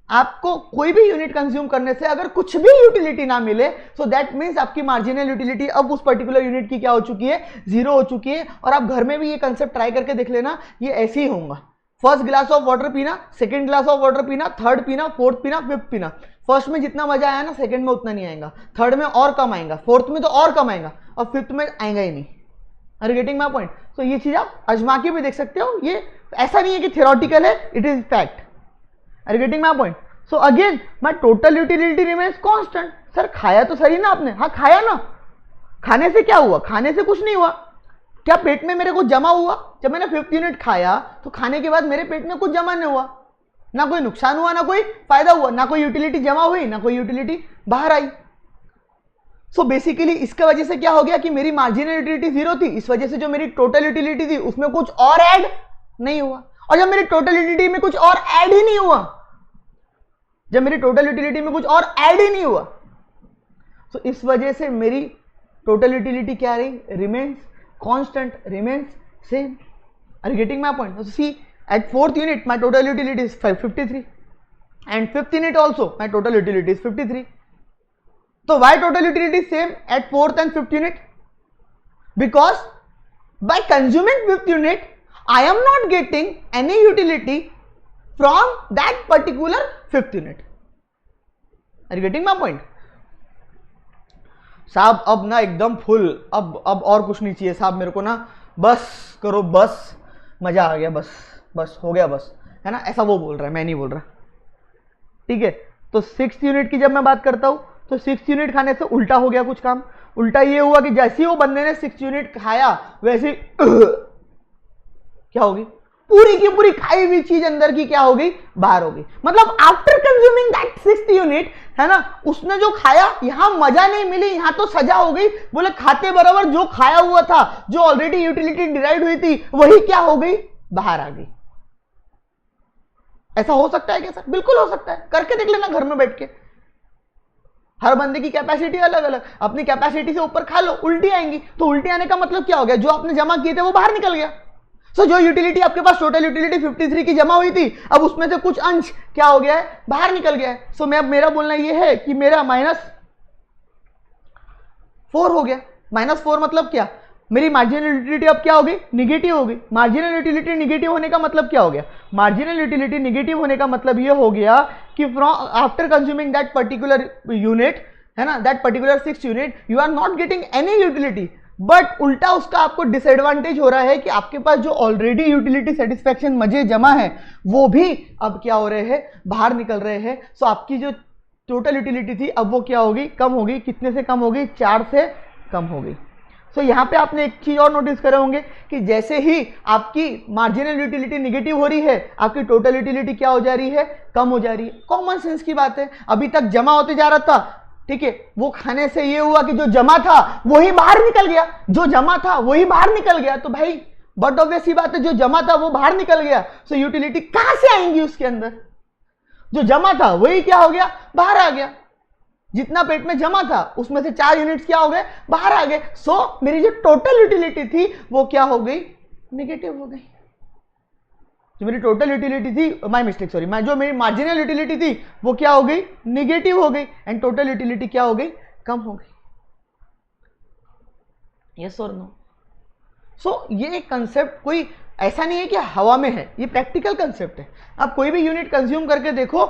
आपको कोई भी यूनिट कंज्यूम करने से अगर कुछ भी यूटिलिटी ना मिले, सो दैट मींस आपकी मार्जिनल यूटिलिटी अब उस पर्टिकुलर यूनिट की क्या हो चुकी है, 0 हो चुकी है. और आप घर में भी ये कंसेप्ट ट्राई करके देख लेना, ये ऐसे ही होगा. फर्स्ट ग्लास ऑफ वाटर पीना, सेकंड ग्लास ऑफ वाटर पीना, थर्ड पीना, फोर्थ पीना, फिफ्थ पीना. फर्स्ट में जितना मजा आया ना, सेकंड में उतना नहीं आएगा, थर्ड में और कम आएगा, फोर्थ में तो और कम आएगा, और फिफ्थ में आएगा ही नहीं. Are you getting my point? तो ये चीज आप आजमा के भी देख सकते हो. ये ऐसा नहीं है कि थियोरेटिकल है, it is fact. Are you getting my point? So again my total utility remains constant, sir खाया तो सही ना आपने, हाँ खाया ना, खाने से क्या हुआ, खाने से कुछ नहीं हुआ, क्या पेट में मेरे को जमा हुआ, जब मैंने 5th यूनिट खाया तो खाने के बाद मेरे पेट में कुछ जमा नहीं हुआ, ना कोई नुकसान हुआ ना कोई फायदा हुआ, ना कोई यूटिलिटी जमा हुई ना कोई यूटिलिटी बाहर आई। सो बेसिकली इसका वजह से क्या हो गया कि मेरी मार्जिनल यूटिलिटी 0 थी, इस वजह से जो मेरी टोटल यूटिलिटी थी उसमें कुछ और ऐड नहीं हुआ, और जब मेरी टोटल यूटिलिटी में कुछ और ऐड ही नहीं हुआ, जब मेरी टोटल यूटिलिटी में कुछ और ऐड ही नहीं हुआ, तो इस वजह से मेरी टोटल यूटिलिटी क्या रही, remains constant, remains same. Are you getting my point? See at 4th unit my total utility is 553 and 5th unit also my total utility is 53. So why total utility is same at 4th and 5th unit? Because by consuming 5th unit, I am not getting any utility from that particular 5th unit. Are you getting my point? साहब अब ना एकदम full, अब और कुछ नहीं चाहिए साहब मेरे को ना, बस करो बस, मजा आ गया, बस हो गया बस, है ना, ऐसा वो बोल रहा है, मैं नहीं बोल रहा, ठीक है। तो 6th यूनिट की जब मैं बात करता हूं तो 6th यूनिट खाने से उल्टा हो गया कुछ काम। उल्टा ये हुआ कि जैसे ही वो बंदे ने 6th यूनिट खाया वैसे क्या होगी, पूरी की पूरी खाई हुई चीज अंदर की क्या हो गई, बाहर हो गई। मतलब after consuming that 6th unit, है ना, उसने जो खाया यहां मजा नहीं मिली, यहां तो सजा हो गई। बोले खाते बराबर जो खाया हुआ था, जो ऑलरेडी यूटिलिटी डिराइव हुई थी, वही क्या हो गई, बाहर आ गई। ऐसा हो सकता है क्या सर? बिल्कुल हो सकता है, करके देख लेना घर में बैठ के। हर बंदे की कैपेसिटी अलग अलग, अपनी कैपेसिटी से ऊपर खा लो, उल्टी आएंगी। तो उल्टी आने का मतलब क्या हो गया, जो आपने जमा किए थे वो बाहर निकल गया। सो जो यूटिलिटी आपके पास टोटल यूटिलिटी 53 की जमा हुई थी, अब उसमें से कुछ अंश क्या हो गया है, बाहर निकल गया है। सो मेरा बोलना ये है कि मेरा -4 हो गया। -4 मतलब क्या, मेरी मार्जिनल यूटिलिटी अब क्या हो गई, निगेटिव हो गई। मार्जिनल यूटिलिटी निगेटिव होने का मतलब क्या हो गया, मार्जिनल यूटिलिटी निगेटिव होने का मतलब ये हो गया कि from after consuming that particular unit, है ना, that particular 6th unit, you are not getting any utility. But उल्टा उसका आपको डिसएडवांटेज हो रहा है कि आपके पास जो ऑलरेडी यूटिलिटी सेटिस्फैक्शन मजे जमा है वो भी अब क्या हो रहे हैं, बाहर निकल रहे हैं। सो आपकी जो टोटल यूटिलिटी थी अब वो क्या होगी, कम होगी। कितने से कम होगी, 4 से कम हो गई। सो यहाँ पे आपने एक चीज और नोटिस करे होंगे कि जैसे ही आपकी मार्जिनल यूटिलिटी निगेटिव हो रही है, आपकी टोटल यूटिलिटी क्या हो जा रही है, कम हो जा रही है। कॉमन सेंस की बात है, अभी तक जमा होते जा रहा था, ठीक है, वो खाने से ये हुआ कि जो जमा था वही बाहर निकल गया, जो जमा था वही बाहर निकल गया। तो भाई बट ऑब्वियस ही बात है, जो जमा था वो बाहर निकल गया, सो यूटिलिटी कहां से आएंगी उसके अंदर, जो जमा था वही क्या हो गया, बाहर आ गया। जितना पेट में जमा था उसमें से 4 यूनिट्स क्या हो गए, बाहर आ गए। सो मेरी जो टोटल यूटिलिटी थी वो क्या हो गई, निगेटिव हो गई। जो मेरी टोटल यूटिलिटी थी, माय मिस्टेक सॉरी, जो मेरी मार्जिनल यूटिलिटी थी वो क्या हो गई, निगेटिव हो गई, एंड टोटल यूटिलिटी क्या हो गई, कम हो गई। यस और नो? सो ये कंसेप्ट कोई ऐसा नहीं है कि हवा में है, ये प्रैक्टिकल कंसेप्ट है। आप कोई भी यूनिट कंज्यूम करके देखो,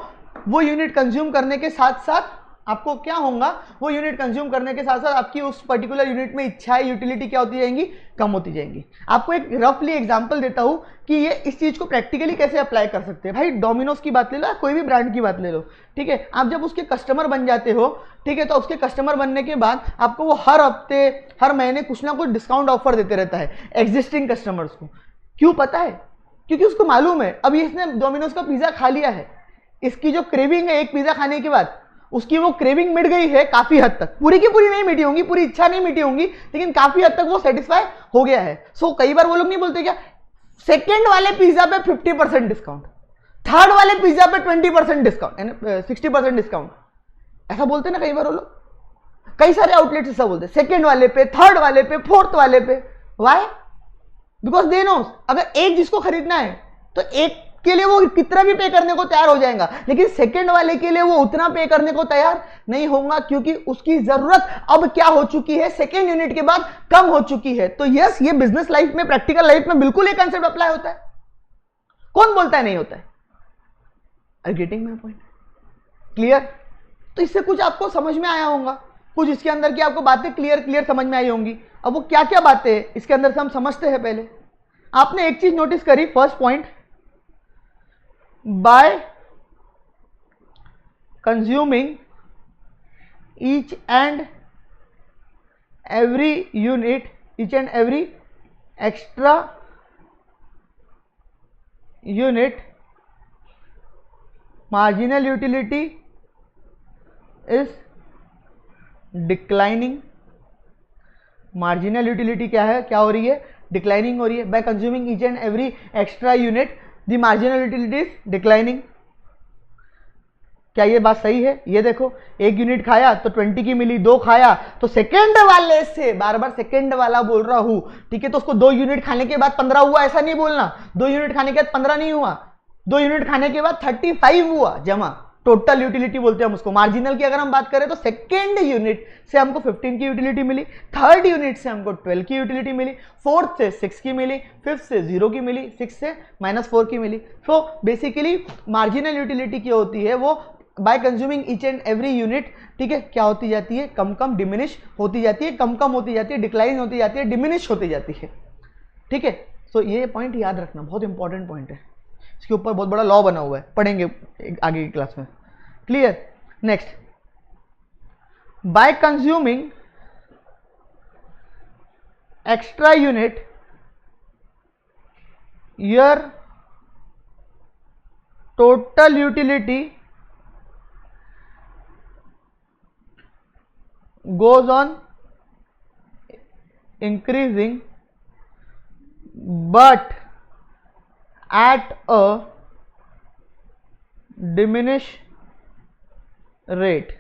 वो यूनिट कंज्यूम करने के साथ साथ आपको क्या होगा, वो यूनिट कंज्यूम करने के साथ साथ आपकी उस पर्टिकुलर यूनिट में इच्छाएं, यूटिलिटी क्या होती जाएंगी, कम होती जाएंगी। आपको एक रफली एग्जांपल देता हूं कि ये इस चीज को प्रैक्टिकली कैसे अप्लाई कर सकते हैं। भाई डोमिनोज की बात ले लो, कोई भी ब्रांड की बात ले लो, ठीक है, आप जब उसके कस्टमर बन जाते हो, ठीक है, तो उसके कस्टमर बनने के बाद आपको वो हर हफ्ते हर महीने कुछ ना कुछ डिस्काउंट ऑफर देते रहता है एग्जिस्टिंग कस्टमर्स को। क्यों पता है? क्योंकि उसको मालूम है अब इसने डोमिनोज का पिज्जा खा लिया है, इसकी जो क्रेविंग है एक पिज्जा खाने के बाद, उसकी वो क्रेविंग मिट गई है काफी हद तक, पूरी की पूरी नहीं मिटी होंगी, पूरी इच्छा नहीं मिटी होंगी, लेकिन काफी हद तक वो सेटिस्फाई हो गया है। सो कई बार वो लोग नहीं बोलते क्या, सेकंड वाले पिज्जा पे 50% डिस्काउंट, थर्ड वाले पिज्जा पे 20% डिस्काउंट, 60% डिस्काउंट, ऐसा बोलते ना कई बार वो लोग। कई सारे आउटलेट्स ऐसा बोलते, सेकंड वाले पे, थर्ड वाले पे, फोर्थ वाले पे। व्हाई? बिकॉज दे नो अगर एक जिसको खरीदना है तो एक के लिए वो कितना भी पे करने को तैयार हो जाएगा, लेकिन सेकंड वाले के लिए वो उतना पे करने को तैयार नहीं होगा, क्योंकि उसकी जरूरत अब क्या हो चुकी है, सेकंड यूनिट के बाद कम हो चुकी है। तो यस, ये बिजनेस लाइफ में, प्रैक्टिकल लाइफ में बिल्कुल ये कंसेप्ट अप्लाई होता है। कौन बोलता है नहीं होता है? Are you getting my point? Clear? तो इससे कुछ आपको समझ में आया होगा, कुछ इसके अंदर की आपको बातें क्लियर समझ में आई होंगी। अब वो क्या क्या बातें हैं इसके अंदर से हम समझते हैं। पहले आपने एक चीज नोटिस करी, first point, by consuming each and every unit, each and every extra unit marginal utility is declining. Marginal utility क्या है, क्या हो रही है, डिक्लाइनिंग हो रही है. By consuming each and every extra unit the marginal utility is declining. क्या ये बात सही है? ये देखो, एक यूनिट खाया तो 20 की मिली, 2 खाया तो सेकेंड वाले से, बार बार सेकेंड वाला बोल रहा हूं, ठीक है, तो उसको 2 यूनिट खाने के बाद 15 हुआ, ऐसा नहीं बोलना. 2 यूनिट खाने के बाद 15 नहीं हुआ, 2 यूनिट खाने के बाद 35 हुआ जमा. टोटल यूटिलिटी बोलते हैं हम उसको. मार्जिनल की अगर हम बात करें तो सेकेंड यूनिट से हमको 15 की यूटिलिटी मिली, थर्ड यूनिट से हमको 12 की यूटिलिटी मिली, फोर्थ से 6 की मिली, फिफ्थ से 0 की मिली, सिक्स से -4 की मिली. तो बेसिकली मार्जिनल यूटिलिटी क्या होती है, वो bye consuming each and every unit, ठीक है, क्या होती जाती है, कम कम डिमिनिश होती जाती है, कम कम होती जाती है, डिक्लाइन होती जाती है, डिमिनिश होती जाती है. ठीक है, तो ये पॉइंट याद रखना, बहुत इंपॉर्टेंट पॉइंट है. इसके ऊपर बहुत बड़ा लॉ बना हुआ है, पढ़ेंगे आगे की क्लास में. Clear. Next, bye consuming extra unit your total utility goes on increasing but at a diminished rate,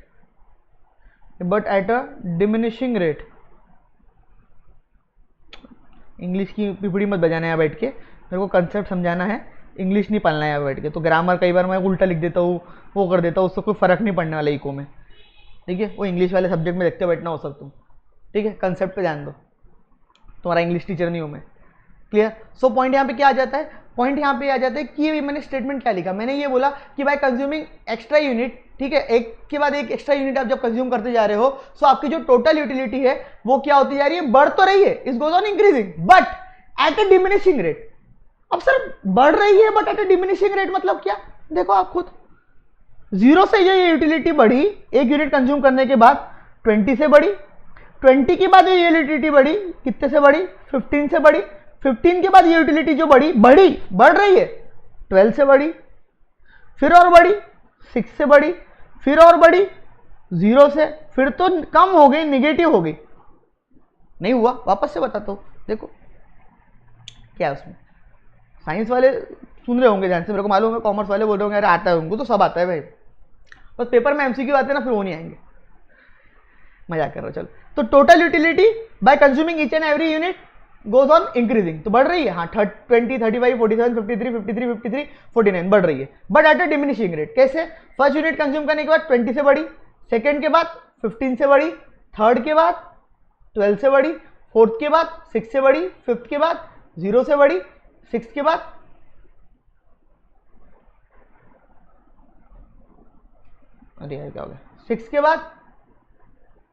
but at a diminishing rate. English की पिपड़ी मत बजाना है बैठ के, मेरे को कंसेप्ट समझाना है, इंग्लिश नहीं पढ़ना है बैठ के. तो ग्रामर कई बार मैं उल्टा लिख देता हूँ, वो कर देता हूँ, उससे कोई फर्क नहीं पड़ने वाला इको में. ठीक है, वो इंग्लिश वाले सब्जेक्ट में देखते बैठना हो सब तुम. ठीक है, कंसेप्ट पे ध्यान दो, तुम्हारा इंग्लिश टीचर नहीं हूँ मैं. क्लियर. सो पॉइंट यहाँ पे क्या आ जाता है, पॉइंट यहाँ पे आ जाता है कि ये मैंने स्टेटमेंट क्या लिखा, मैंने ये बोला कि बाय कंज्यूमिंग एक्स्ट्रा यूनिट, ठीक है, एक के बाद एक एक्स्ट्रा यूनिट आप जब कंज्यूम करते जा रहे हो, सो आपकी जो टोटल यूटिलिटी है वो क्या होती जा रही है, बढ़ तो रही है, is goes on increasing but at A diminishing rate. अब सर बढ़ रही है but eight A diminishing rate मतलब क्या, देखो आप खुद, 0 से ये यूटिलिटी बढ़ी, एक यूनिट कंज्यूम करने के बाद 20 से बढ़ी, 20 के बाद ये यूटिलिटी बढ़ी, कितने से बढ़ी, 15 से बढ़ी, 15 के बाद ये यूटिलिटी जो बढ़ी, बढ़ रही है, 12 से बढ़ी, फिर और बढ़ी, 6 से बढ़ी, फिर और बढ़ी, 0 से, फिर तो कम हो गई, निगेटिव हो गई. नहीं हुआ, वापस से बताता हूं. देखो क्या है उसमें, साइंस वाले सुन रहे होंगे ध्यान से, मेरे को मालूम है कॉमर्स वाले बोल रहे होंगे अरे आता है उनको, तो सब आता है भाई, बस पेपर में एमसीक्यू आते हैं ना, फिर वो नहीं आएंगे. मजाक कर रहा हूं. चलो, तो total utility bye consuming each and every unit goes on increasing, तो बढ़ रही है. हाँ, 20, 35, 47, 53, 49 बढ़ रही है, but at a diminishing rate. कैसे, फर्स्ट यूनिट कंज्यूम करने के बाद 20 से बढ़ी, सेकेंड के बाद 15 से बढ़ी, थर्ड के बाद 12 से बढ़ी, फोर्थ के बाद 6 से बढ़ी, फिफ्थ के बाद 0 से बढ़ी, सिक्स के बाद, अरे यार क्या हो गया, 6 के बाद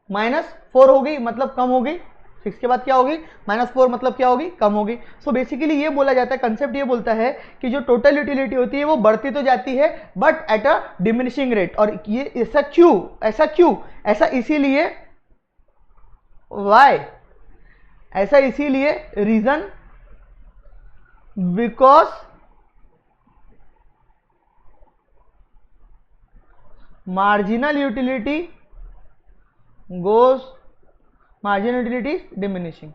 -4 हो गई, मतलब कम हो गई. 6 के बाद क्या होगी, -4 मतलब क्या होगी, कम होगी. सो बेसिकली ये बोला जाता है, कंसेप्ट ये बोलता है कि जो टोटल यूटिलिटी होती है वो बढ़ती तो जाती है but at a diminishing rate. और ये ऐसा क्यों, ऐसा इसीलिए, वाई, ऐसा इसीलिए, reason because marginal utility diminishing.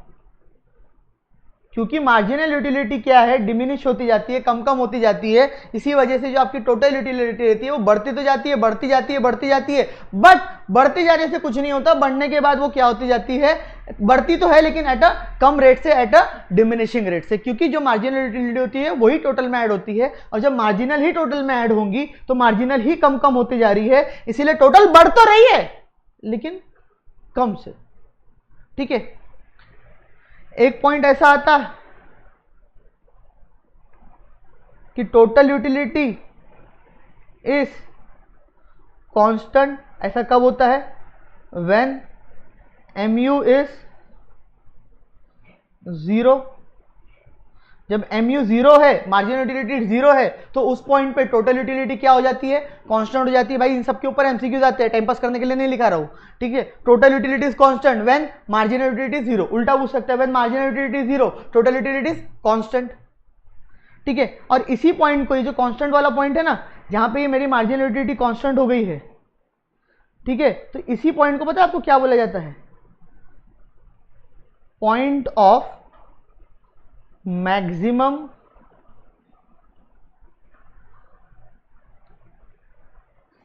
क्योंकि मार्जिनल यूटिलिटी क्या है, डिमिनिश होती जाती है, कम कम होती जाती है. इसी वजह से जो आपकी टोटल यूटिलिटी रहती है वो बढ़ती तो जाती है, बढ़ती जाती है, बट बढ़ते जाने से कुछ नहीं होता. बढ़ने के बाद वो क्या होती जाती है, बढ़ती तो है लेकिन एट अ कम रेट से, एट अ डिमिनिशिंग रेट से. क्योंकि जो मार्जिनल यूटिलिटी होती है वही टोटल में ऐड होती है, और जब मार्जिनल ही टोटल में ऐड होंगी तो मार्जिनल ही कम कम होती जा रही है. इसीलिए टोटल बढ़ तो रही है लेकिन कम से. ठीक है, एक पॉइंट ऐसा आता कि टोटल यूटिलिटी इज कांस्टेंट. ऐसा कब होता है, व्हेन mu इज 0, जब mu जीरो है, मार्जिनल यूटिलिटी जीरो है, तो उस पॉइंट पे टोटल यूटिलिटी क्या हो जाती है, कांस्टेंट हो जाती है। भाई इन सब के ऊपर एमसीक्यूज आते हैं, टाइम पास करने के लिए नहीं लिखा रहा हूं, ठीक है। Total utility is constant when marginal utility zero, उल्टा पूछ सकते हैं when marginal utility zero total utility is constant, ठीक है। और इसी पॉइंट को, ये जो कांस्टेंट वाला पॉइंट है ना, जहां पे ये मेरी मार्जिनल यूटिलिटी कांस्टेंट हो गई है, ठीक है, तो इसी पॉइंट को पता है आपको क्या बोला जाता है, point of maximum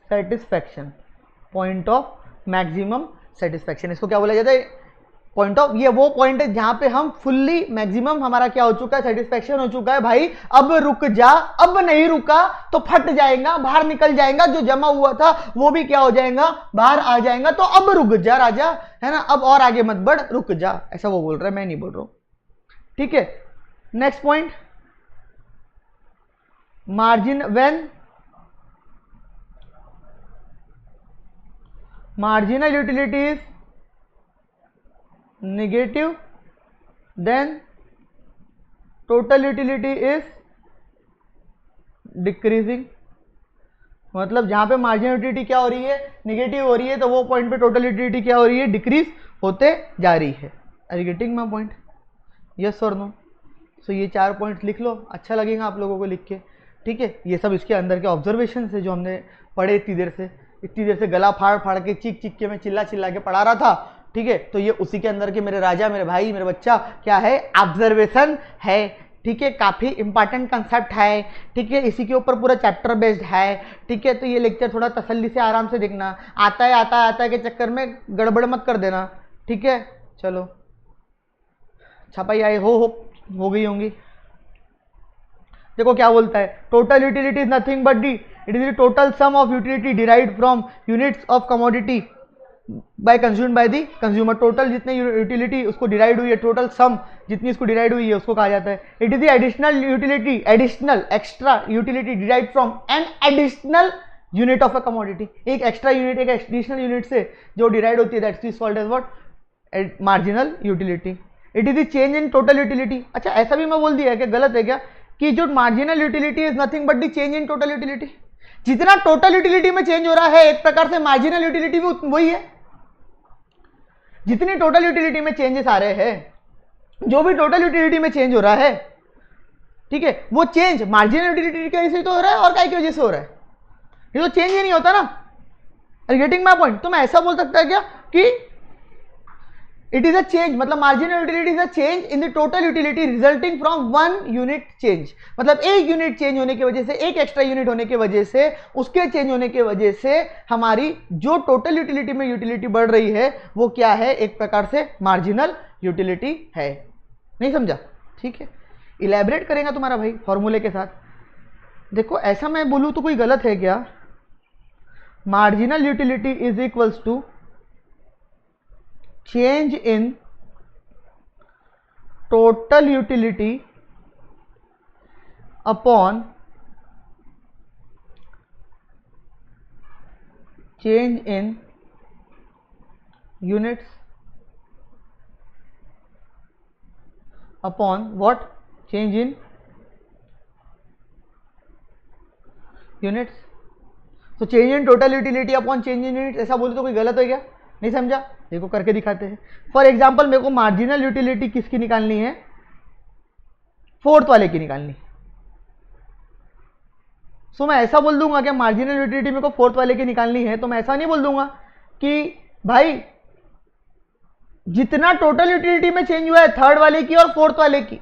satisfaction, point of maximum satisfaction, इसको क्या बोला जाता है, पॉइंट ऑफ, ये वो पॉइंट है जहां पे हम फुल्ली मैक्सिमम हमारा क्या हो चुका है, सेटिस्फैक्शन हो चुका है। भाई अब रुक जा, अब नहीं रुका तो फट जाएगा, बाहर निकल जाएगा, जो जमा हुआ था वो भी क्या हो जाएगा, बाहर आ जाएगा। तो अब रुक जा राजा, है ना, अब और आगे मत बढ़, रुक जा, ऐसा वो बोल रहा है, मैं नहीं बोल रहा हूं, ठीक है। Next point, margin when marginal utility is negative then total utility is decreasing, मतलब जहां पे मार्जिनल यूटिलिटी क्या हो रही है, निगेटिव हो रही है, तो वो पॉइंट पे टोटल यूटिलिटी क्या हो रही है, डिक्रीज होते जा रही है। Are you getting my point, yes और नो? सो ये 4 पॉइंट्स लिख लो, अच्छा लगेगा आप लोगों को लिख के, ठीक है। ये सब इसके अंदर के ऑब्जर्वेशन है जो हमने पढ़े इतनी देर से गला फाड़ फाड़ के, चीख के, मैं चिल्ला के पढ़ा रहा था, ठीक है। तो ये उसी के अंदर के मेरे राजा, मेरे भाई, मेरे बच्चा क्या है, ऑब्जर्वेशन है, ठीक है। काफी इंपॉर्टेंट कंसेप्ट है, ठीक है, इसी के ऊपर पूरा चैप्टर बेस्ड है, ठीक है। तो ये लेक्चर थोड़ा तसल्ली से आराम से देखना, आता है के चक्कर में गड़बड़ मत कर देना, ठीक है। चलो, छपाई आई हो गई होंगी। देखो क्या बोलता है, total utility is nothing but the, it is the total sum of utility derived from units of commodity by consumed by the consumer. Total जितने यूटिलिटी उसको डिराइड हुई है, टोटल सम जितनी इसको डिराइड हुई है, उसको कहा जाता है। It is the additional utility, additional extra utility derived from an additional unit of a commodity, एक एक्स्ट्रा यूनिट, एक एडिशनल यूनिट से जो डिराइड होती है, that's called as what, marginal utility. It is the change in total utility. अच्छा, ऐसा भी मैं बोल दिया है क्या, गलत है क्या, कि जो marginal utility is nothing but the change in total utility. जितना टोटल यूटिलिटी में चेंज हो रहा है, एक प्रकार से मार्जिनल यूटिलिटी भी वही है। जितनी टोटल यूटिलिटी में चेंजेस आ रहे हैं, जो भी टोटल यूटिलिटी में चेंज हो रहा है, ठीक है, वो चेंज मार्जिनल यूटिलिटी की वजह से तो हो रहा है, और काय की वजह से हो रहा है, ये तो चेंज ही नहीं होता ना। Getting my point? तो मैं ऐसा बोल सकता है क्या कि इट इज अ चेंज, मतलब marginal utility is a change in the total utility resulting from one unit change. मतलब एक यूनिट चेंज होने की वजह से, एक एक्स्ट्रा यूनिट होने की वजह से, उसके चेंज होने की वजह से हमारी जो टोटल यूटिलिटी में यूटिलिटी बढ़ रही है, वो क्या है, एक प्रकार से मार्जिनल यूटिलिटी है। नहीं समझा? ठीक है, इलेबरेट करेगा तुम्हारा भाई फॉर्मूले के साथ। देखो, ऐसा मैं बोलूं तो कोई गलत है क्या? Marginal utility is equals to change in total utility upon change in units upon what? Change in units. तो change in total utility upon change in units, ऐसा बोले तो कोई गलत हो गया? नहीं समझा? देखो करके दिखाते हैं। फॉर एग्जाम्पल, मेरे को मार्जिनल यूटिलिटी किसकी निकालनी है? फोर्थ वाले की निकालनी। सो मैं ऐसा बोल दूंगा कि मार्जिनल यूटिलिटी मेरे को फोर्थ वाले की निकालनी है, तो मैं ऐसा नहीं बोल दूंगा कि भाई जितना टोटल यूटिलिटी में चेंज हुआ है थर्ड वाले की और फोर्थ वाले की,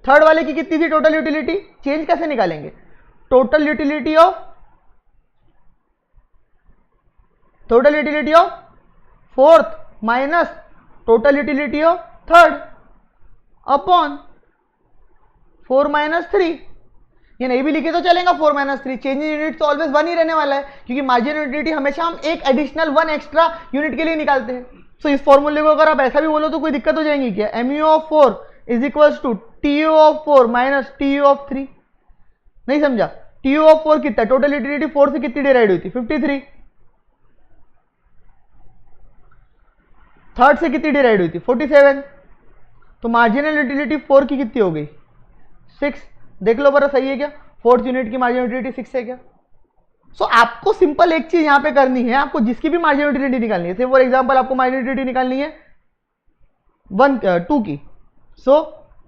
थर्ड वाले की कितनी थी टोटल यूटिलिटी, चेंज कैसे निकालेंगे? Total utility of fourth minus total utility of third upon 4 - 3। ये नहीं भी लिखे तो चलेगा, 4 - 3। चेंज इन यूनिट तो ऑलवेज 1 ही रहने वाला है, क्योंकि मार्जिनल यूटिलिटी हमेशा हम एक एडिशनल 1 एक्स्ट्रा यूनिट के लिए निकालते हैं। सो इस फॉर्मूले को अगर आप ऐसा भी बोलो तो कोई दिक्कत हो जाएगी क्या? mu of 4 is equals to tu of 4 minus tu of 3। नहीं समझा? tu ऑफ 4 कितना? टोटल यूटिलिटी 4 से कितनी डिराइड हुई थी? 53। थर्ड से कितनी डिराइड हुई थी? 47। तो मार्जिनल यूटिलिटी 4 की कितनी हो गई? 6, देख लो बड़ा सही है क्या? फोर्थ यूनिट की मार्जिनल यूटिलिटी 6 है क्या? सो आपको सिंपल एक चीज यहां पे करनी है, आपको जिसकी भी मार्जिनल यूटिलिटी निकालनी है, फॉर एग्जांपल आपको मार्जिनल यूटिलिटी निकालनी है 2 की, सो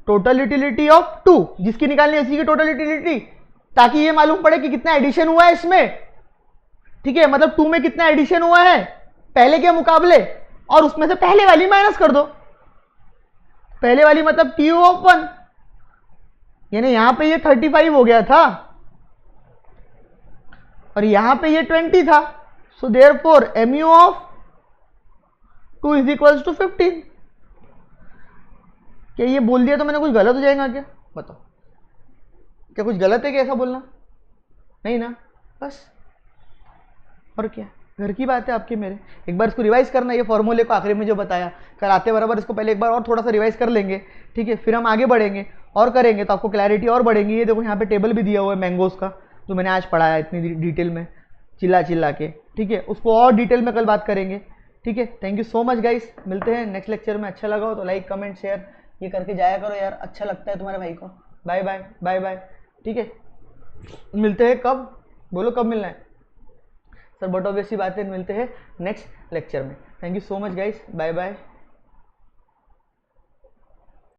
टोटल यूटिलिटी ऑफ 2 जिसकी निकालनी है उसी की टोटल यूटिलिटी, ताकि ये मालूम पड़े कि कितना एडिशन हुआ है इसमें, ठीक है, मतलब 2 में कितना एडिशन हुआ है पहले के मुकाबले, और उसमें से पहले वाली माइनस कर दो, पहले वाली मतलब TU ऑफ 1, यानी यहां पे ये 35 हो गया था और यहां पे ये 20 था, so therefore MU of 2 is equals to 15। क्या ये बोल दिया तो मैंने कुछ गलत हो जाएगा क्या? बताओ, क्या कुछ गलत है क्या ऐसा बोलना? नहीं ना, बस, और क्या, घर की बात है आपके मेरे। एक बार इसको रिवाइज करना, ये फॉर्मूले को आखिरी में जो बताया, कल आते बराबर इसको पहले एक बार और थोड़ा सा रिवाइज कर लेंगे, ठीक है, फिर हम आगे बढ़ेंगे और करेंगे तो आपको क्लैरिटी और बढ़ेंगी। ये देखो यहाँ पे टेबल भी दिया हुआ है मैंगोज का, जो मैंने आज पढ़ाया इतनी डिटेल में, चिल्ला चिल्ला के, ठीक है, उसको और डिटेल में कल बात करेंगे, ठीक है। Thank you so much guys, मिलते हैं नेक्स्ट लेक्चर में। अच्छा लगा हो तो लाइक कमेंट शेयर ये करके जाया करो यार, अच्छा लगता है तुम्हारे भाई को। बाय बाय बाय बाय, ठीक है, मिलते हैं कब, बोलो कब मिलना है सर? बट ऑब्वियसली बात है, मिलते हैं नेक्स्ट लेक्चर में। Thank you so much guys, bye bye.